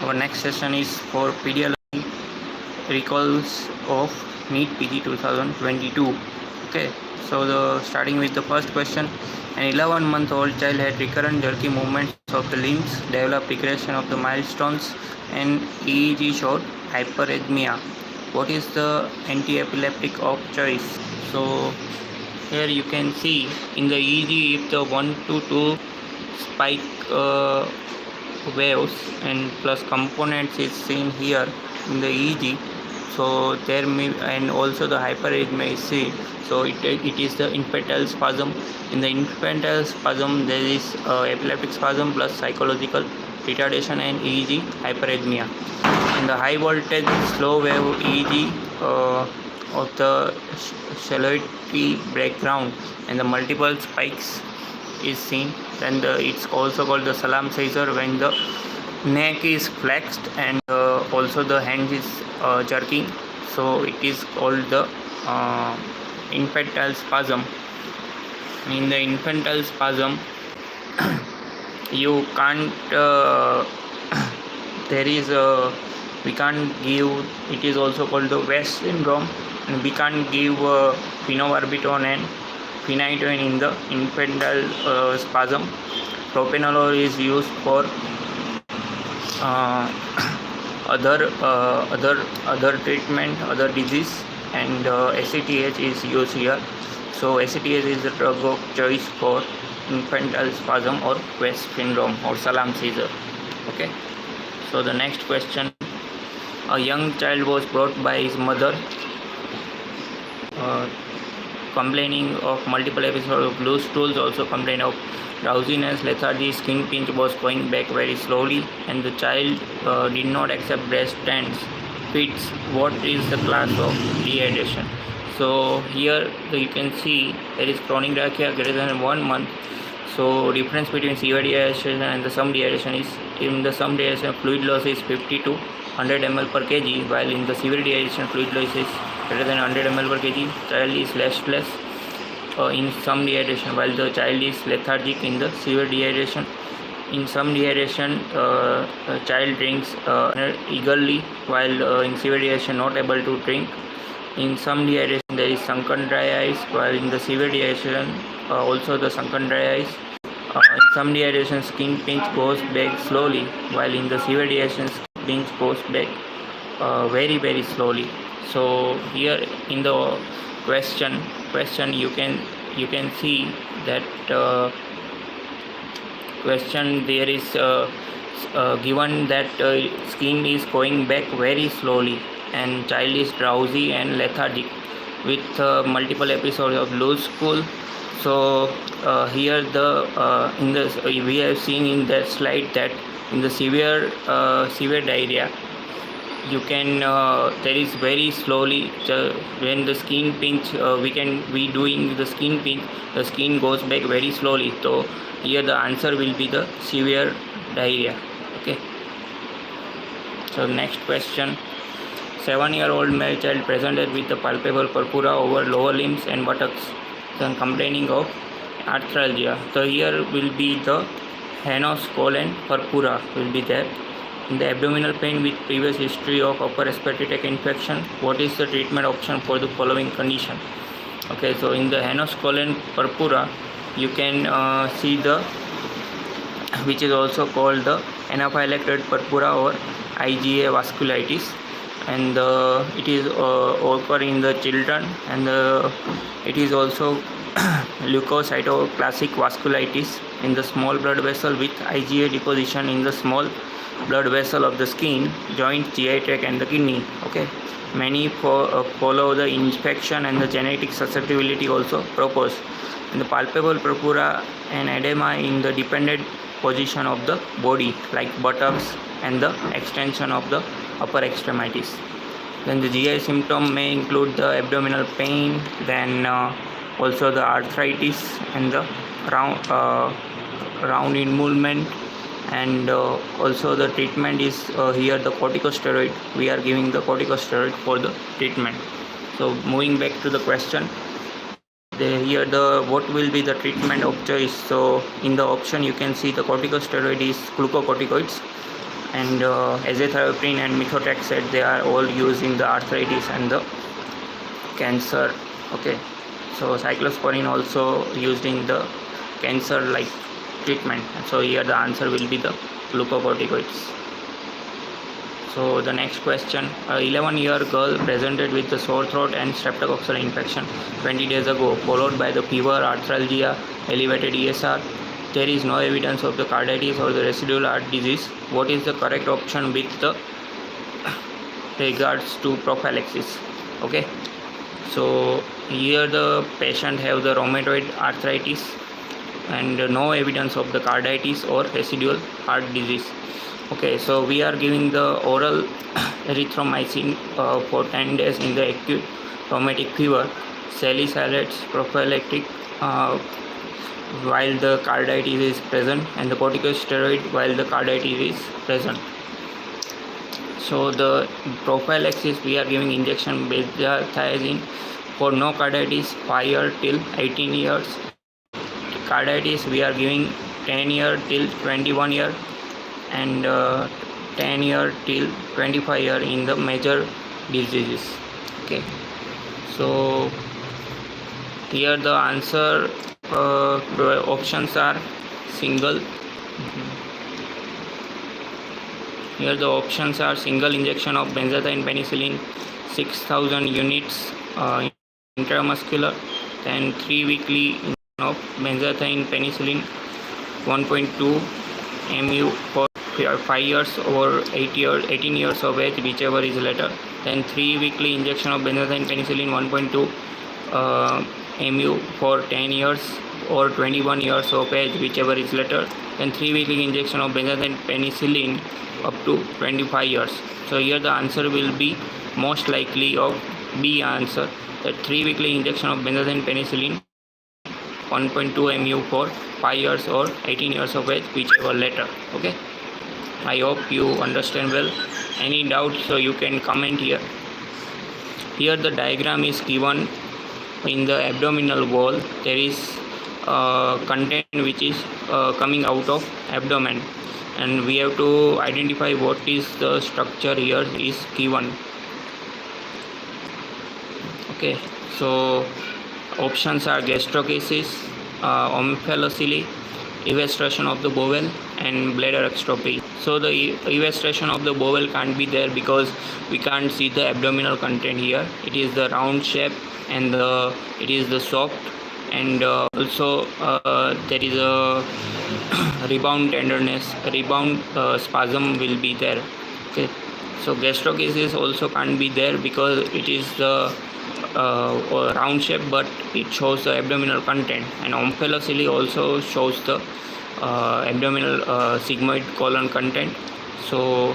Our next session is for Peadia recalls of Neetpg 2022. Okay, so starting with the first question. An 11-month-old child had recurrent jerky movements of the limbs, developed regression of the milestones, and EEG showed hyperrhythmia. What is the anti-epileptic of choice? So here you can see in the EEG if the 1 to 2 spike waves and plus components is seen here in the EEG. So there may, and also the hyperrhythmia is seen. So it is the infantile spasm. In the infantile spasm there is epileptic spasm plus psychological retardation and EEG hyperrhythmia. In the high voltage slow wave EEG of the shalloty background and the multiple spikes is seen. Then it's also called the salam seizure when the neck is flexed and also the hand is jerking. So it is called the infantile spasm. In the infantile spasm you can't there is a we can't give, it is also called the West syndrome, and we can't give phenobarbital and phenytoin in the infantile spasm. Propranolol is used for other treatment, other disease, and ACTH is used here. So ACTH is the drug of choice for infantile spasm or West syndrome or salam seizure. Okay. So the next question. A young child was brought by his mother complaining of multiple episodes of loose stools, also complained of drowsiness, lethargy, skin pinch was going back very slowly, and the child did not accept breast stands, fits. What is the class of dehydration? So here you can see there is chronic diarrhea greater than 1 month. So difference between severe dehydration and the some dehydration is, in the some dehydration fluid loss is 50 to 100 ml per kg, while in the severe dehydration fluid loss is greater than 100 ml per kg. Child is restless in some dehydration, while the child is lethargic in the severe dehydration. In some dehydration, child drinks eagerly, while in severe dehydration not able to drink. In some dehydration there is sunken dry eyes, while in the severe dehydration also the sunken dry eyes. In some dehydration skin pinch goes back slowly, while in the severe dehydration skin pinch goes back very slowly. So here in the question you can see that question there is given that skin is going back very slowly and child is drowsy and lethargic with multiple episodes of loose stool. So here we have seen in that slide that in the severe diarrhea you can there is very slowly when the skin pinch we can be doing the skin pinch, the skin goes back very slowly. So here the answer will be the severe diarrhea. Okay. So next question. 7-year-old male child presented with the palpable purpura over lower limbs and buttocks, then complaining of arthralgia. So here will be the Hanos colon purpura will be there. In the abdominal pain with previous history of upper respiratory tract infection, what is the treatment option for the following condition? Okay, so in the Hanos colon purpura, you can see the, which is also called the anaphylactic purpura or IgA vasculitis, and it is occur in the children, and it is also leukocytoclastic vasculitis in the small blood vessel with IgA deposition in the small blood vessel of the skin, joint, GI tract and the kidney. Okay, many follow the infection and the genetic susceptibility also propose. In the palpable purpura and edema in the dependent position of the body like buttocks and the extension of the upper extremities. Then the GI symptom may include the abdominal pain, then also the arthritis and the round involvement, and also the treatment is here the corticosteroid. We are giving the corticosteroid for the treatment. So moving back to the question, what will be the treatment of choice? So in the option you can see the corticosteroid is glucocorticoids, and azathioprine and methotrexate, they are all used in the arthritis and the cancer. Okay, so cyclosporin also used in the cancer like treatment. So here the answer will be the glucocorticoids. So the next question, a 11-year girl presented with the sore throat and streptococcal infection 20 days ago, followed by the fever, arthralgia, elevated ESR. There is no evidence of the carditis or the residual heart disease. What is the correct option with the regards to prophylaxis? Okay, so here the patient have the rheumatoid arthritis and no evidence of the carditis or residual heart disease. Okay, so we are giving the oral erythromycin for 10 days in the acute rheumatic fever, salicylates prophylactic while the carditis is present, and the corticosteroid while the carditis is present. So the prophylaxis, we are giving injection bezathioprine for no carditis 5 years till 18 years. Carditis we are giving 10 years till 21 years and 10 years till 25 years in the major diseases. Okay, so here the answer options are single. Here the options are single injection of benzathine penicillin 6000 units intramuscular, then 3 weekly injection of benzathine penicillin 1.2 mu for 5 years or 18 years of age, whichever is later. Then 3 weekly injection of benzathine penicillin 1.2 mu for 10 years or 21 years of age, whichever is later. Then 3 weekly injection of benzathine penicillin up to 25 years. So here the answer will be most likely of B answer, that 3 weekly injection of benzathine penicillin 1.2 mu for 5 years or 18 years of age, whichever later. Okay, I hope you understand well. Any doubts, so you can comment here. Here the diagram is given. In the abdominal wall there is content which is coming out of abdomen, and we have to identify what is the structure here is given. Okay, so options are gastrocasis, omphalocele, evastration of the bowel, and bladder exstrophy. So the evastration of the bowel can't be there because we can't see the abdominal content here. It is the round shape and it is the soft, and also there is a rebound tenderness, rebound spasm will be there. Okay, so gastrocasis also can't be there because it is the round shape but it shows the abdominal content, and omphalocele also shows the abdominal sigmoid colon content. So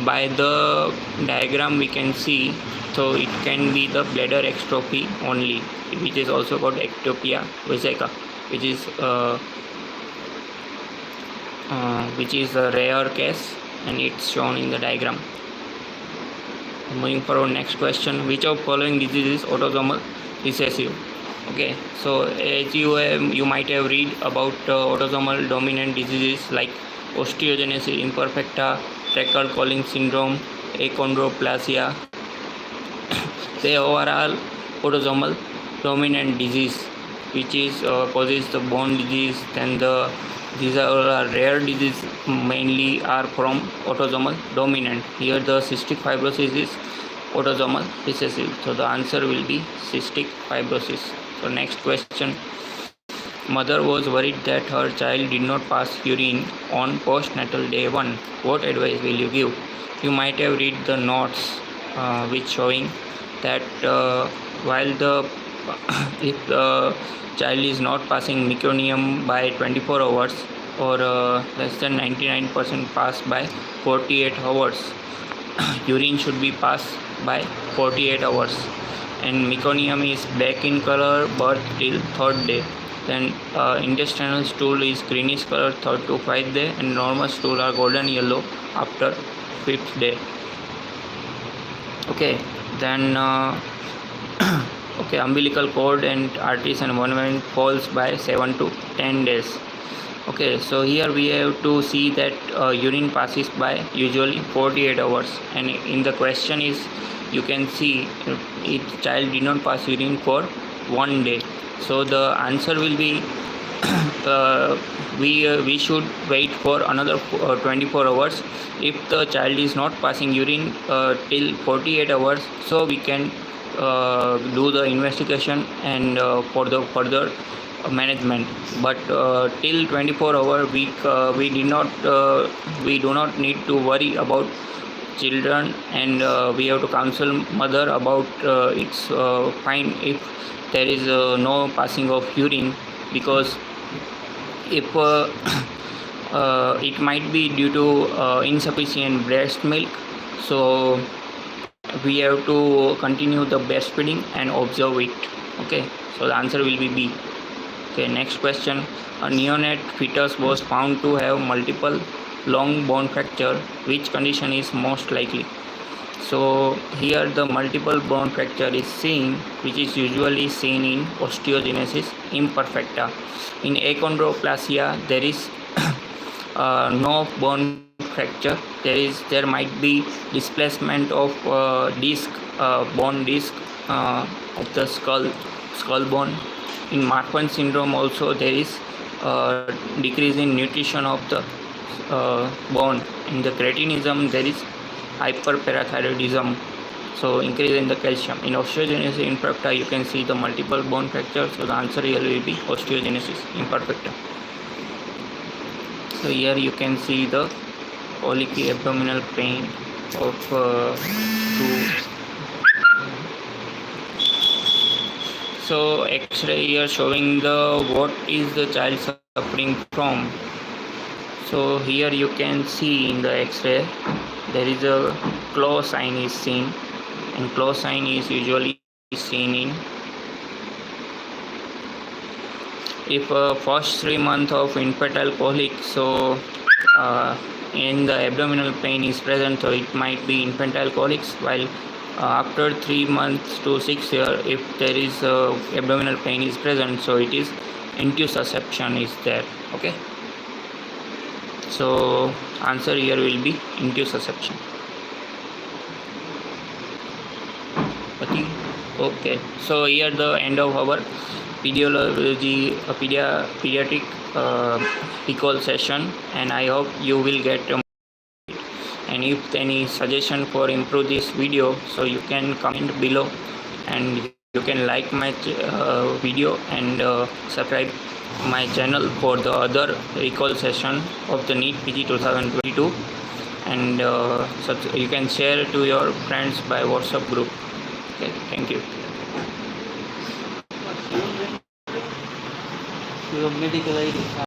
by the diagram we can see, so it can be the bladder exstrophy only, which is also called ectopia vesica, which is a rare case, and it's shown in the diagram. Moving forward, next question, which of following disease is autosomal recessive? Okay, so as you might have read about autosomal dominant diseases like osteogenesis imperfecta, Tracker Collins syndrome, achondroplasia. They are all autosomal dominant disease, which is causes the bone disease. Then these are all rare disease, mainly are from autosomal dominant. Here the cystic fibrosis is autosomal recessive, so the answer will be cystic fibrosis. So next question, mother was worried that her child did not pass urine on postnatal day 1. What advice will you give? You might have read the notes which showing that while if the child is not passing meconium by 24 hours or less than 99% pass by 48 hours, urine should be passed by 48 hours, and meconium is black in color birth till 3rd day. Then intestinal stool is greenish color 3rd to 5th day, and normal stool are golden yellow after 5th day. Okay, then okay, umbilical cord and arteries and vein falls by 7 to 10 days. Okay, so here we have to see that urine passes by usually 48 hours, and in the question is you can see each child did not pass urine for 1 day. So the answer will be uh, we should wait for another 24 hours. If the child is not passing urine till 48 hours, so we can do the investigation and for the further management. But till 24 hour we do not need to worry about children, and we have to counsel mother about it's fine if there is no passing of urine, because if it might be due to insufficient breast milk. So we have to continue the breastfeeding and observe it. Okay, so the answer will be B. Okay, next question. A neonate fetus was found to have multiple long bone fracture. Which condition is most likely? So here the multiple bone fracture is seen, which is usually seen in osteogenesis imperfecta. In achondroplasia, there is no bone fracture. There might be displacement of bone disc of the skull bone. In Marfan syndrome also there is decrease in nutrition of the bone. In the cretinism there is hyperparathyroidism, so increase in the calcium. In osteogenesis imperfecta you can see the multiple bone fractures, so the answer here will be osteogenesis imperfecta. So here you can see the colicky abdominal pain of 2. So X-ray here showing the what is the child suffering from. So here you can see in the X-ray there is a claw sign is seen, and claw sign is usually seen in if first 3 months of infantile colic. So in the abdominal pain is present, so it might be infantile colics, while after 3 months to 6 years, if there is abdominal pain is present, so it is intussusception is there. Okay, so answer here will be intussusception. Okay, so here the end of our pediatric recall session, and I hope you will get and if any suggestion for improve this video, so you can comment below, and you can like my video and subscribe my channel for the other recall session of the Neetpg 2022, and you can share to your friends by WhatsApp group. Okay, thank you. Medical ID.